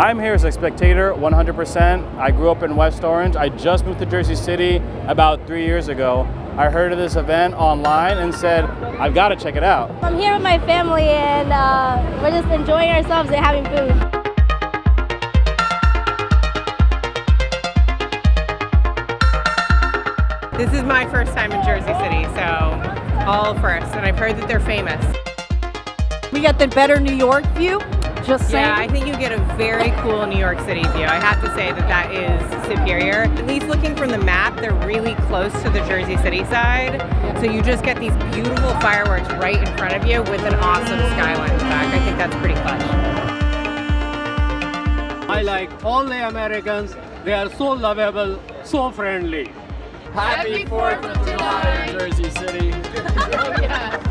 I'm here as a spectator 100%. I grew up in West Orange. I just moved to Jersey City about 3 years ago. I heard of this event online and said, I've got to check it out. I'm here with my family and we're just enjoying ourselves and having food. This is my first time in Jersey City, so all first, and I've heard that they're famous. We got the better New York view, just saying. Yeah, I think you get a very cool New York City view. I have to say that is superior. At least looking from the map, they're really close to the Jersey City side, so you just get these beautiful fireworks right in front of you with an awesome skyline in the back. I think that's pretty clutch. I like all the Americans. They are so lovable, so friendly. Happy 4th of July, Jersey City. Yeah.